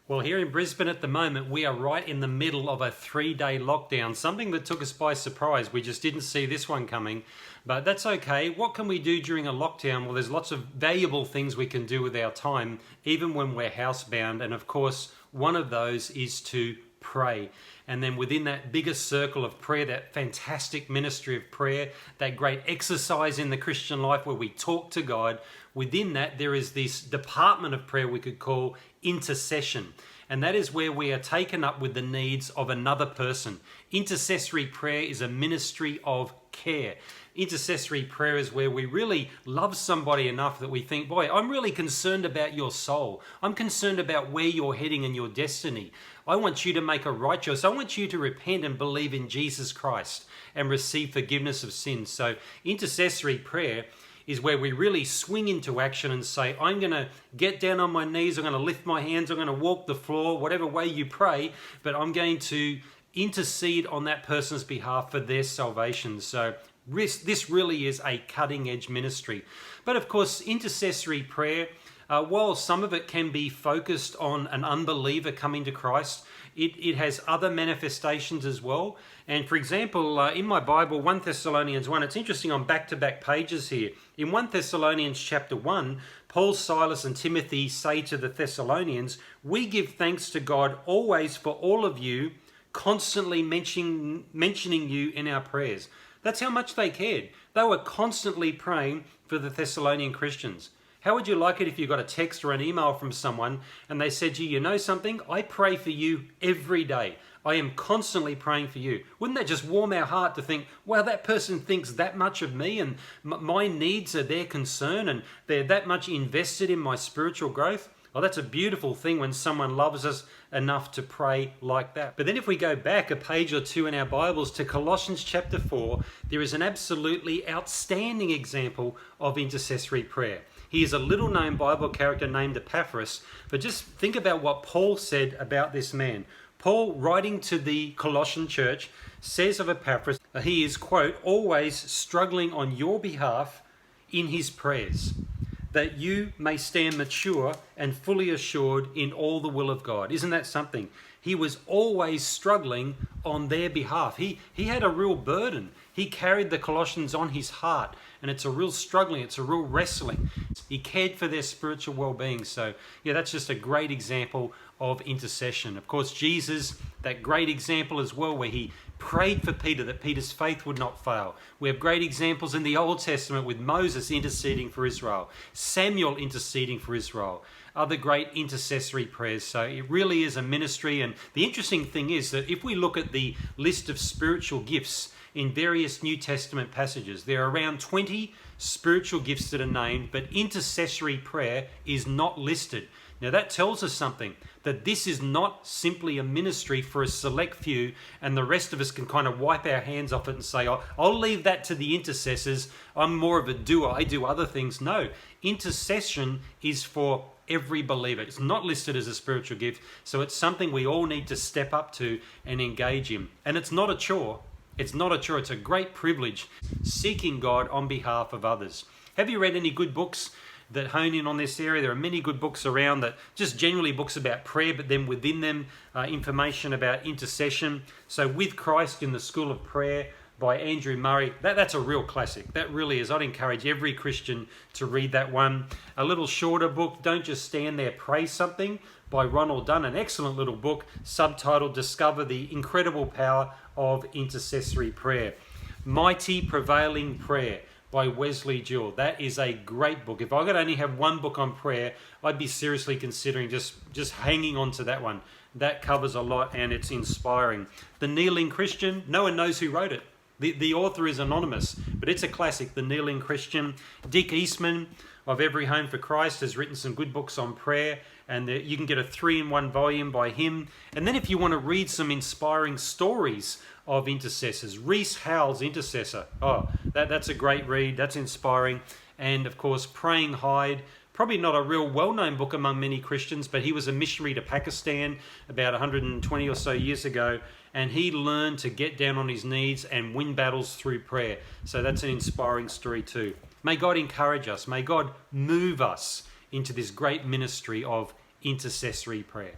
Well, here in Brisbane at the moment, we are right in the middle of a 3-day lockdown, something that took us by surprise. We just didn't see this one coming, but that's okay. What can we do during a lockdown? Well, there's lots of valuable things we can do with our time, even when we're housebound. And of course, one of those is to pray. And then within that bigger circle of prayer, that fantastic ministry of prayer, that great exercise in the Christian life where we talk to God, within that there is this department of prayer we could call intercession. And that is where we are taken up with the needs of another person. Intercessory prayer is a ministry of care. Intercessory prayer is where we really love somebody enough that we think, boy, I'm really concerned about your soul. I'm concerned about where you're heading and your destiny. I want you to make a right choice. I want you to repent and believe in Jesus Christ and receive forgiveness of sins. So intercessory prayer is where we really swing into action and say, I'm going to get down on my knees, I'm going to lift my hands, I'm going to walk the floor, whatever way you pray, but I'm going to intercede on that person's behalf for their salvation. So this really is a cutting-edge ministry. But of course, intercessory prayer, while some of it can be focused on an unbeliever coming to Christ, it has other manifestations as well. And for example, in my Bible, 1 Thessalonians 1, it's interesting on back-to-back pages here. In 1 Thessalonians chapter 1, Paul, Silas and Timothy say to the Thessalonians, we give thanks to God always for all of you, constantly mentioning you in our prayers. That's how much they cared. They were constantly praying for the Thessalonian Christians. How would you like it if you got a text or an email from someone and they said to you, you know something? I pray for you every day. I am constantly praying for you. Wouldn't that just warm our heart to think, wow, that person thinks that much of me and my needs are their concern and they're that much invested in my spiritual growth? Well, that's a beautiful thing when someone loves us enough to pray like that. But then if we go back a page or two in our Bibles to Colossians chapter 4, there is an absolutely outstanding example of intercessory prayer. He is a little-known Bible character named Epaphras, but just think about what Paul said about this man. Paul, writing to the Colossian church, says of Epaphras, he is, quote, always struggling on your behalf in his prayers, that you may stand mature and fully assured in all the will of God. Isn't that something? He was always struggling on their behalf. He had a real burden. He carried the Colossians on his heart, and it's a real struggling, it's a real wrestling. He cared for their spiritual well-being. So, yeah, that's just a great example of intercession. Of course, Jesus, that great example as well, where he prayed for Peter that Peter's faith would not fail. We have great examples in the Old Testament with Moses interceding for Israel, Samuel interceding for Israel, other great intercessory prayers. So it really is a ministry. And the interesting thing is that if we look at the list of spiritual gifts in various New Testament passages, there are around 20 spiritual gifts that are named, but intercessory prayer is not listed. Now that tells us something, that this is not simply a ministry for a select few and the rest of us can kind of wipe our hands off it and say, oh, I'll leave that to the intercessors, I'm more of a doer, I do other things. No, intercession is for every believer. It's not listed as a spiritual gift, so it's something we all need to step up to and engage in. And it's not a chore. It's not a chore. It's a great privilege, seeking God on behalf of others. Have you read any good books that hone in on this area? There are many good books around that just generally books about prayer, but then within them information about intercession. So With Christ in the School of Prayer by Andrew Murray, that's a real classic. That really is. I'd encourage every Christian to read that one. A little shorter book, Don't Just Stand There, Pray Something by Ronald Dunn, an excellent little book subtitled Discover the Incredible Power of Intercessory Prayer. Mighty Prevailing Prayer by Wesley Jewell. That is a great book. If I could only have one book on prayer, I'd be seriously considering just hanging on to that one. That covers a lot and it's inspiring. The Kneeling Christian, no one knows who wrote it. The author is anonymous, but it's a classic, The Kneeling Christian. Dick Eastman of Every Home for Christ has written some good books on prayer, and you can get a 3-in-1 volume by him. And then if you want to read some inspiring stories of intercessors, Rees Howells, Intercessor. Oh, that's a great read. That's inspiring. And of course, Praying Hyde, probably not a real well-known book among many Christians, but he was a missionary to Pakistan about 120 or so years ago, and he learned to get down on his knees and win battles through prayer. So that's an inspiring story too. May God encourage us. May God move us into this great ministry of intercessory prayer.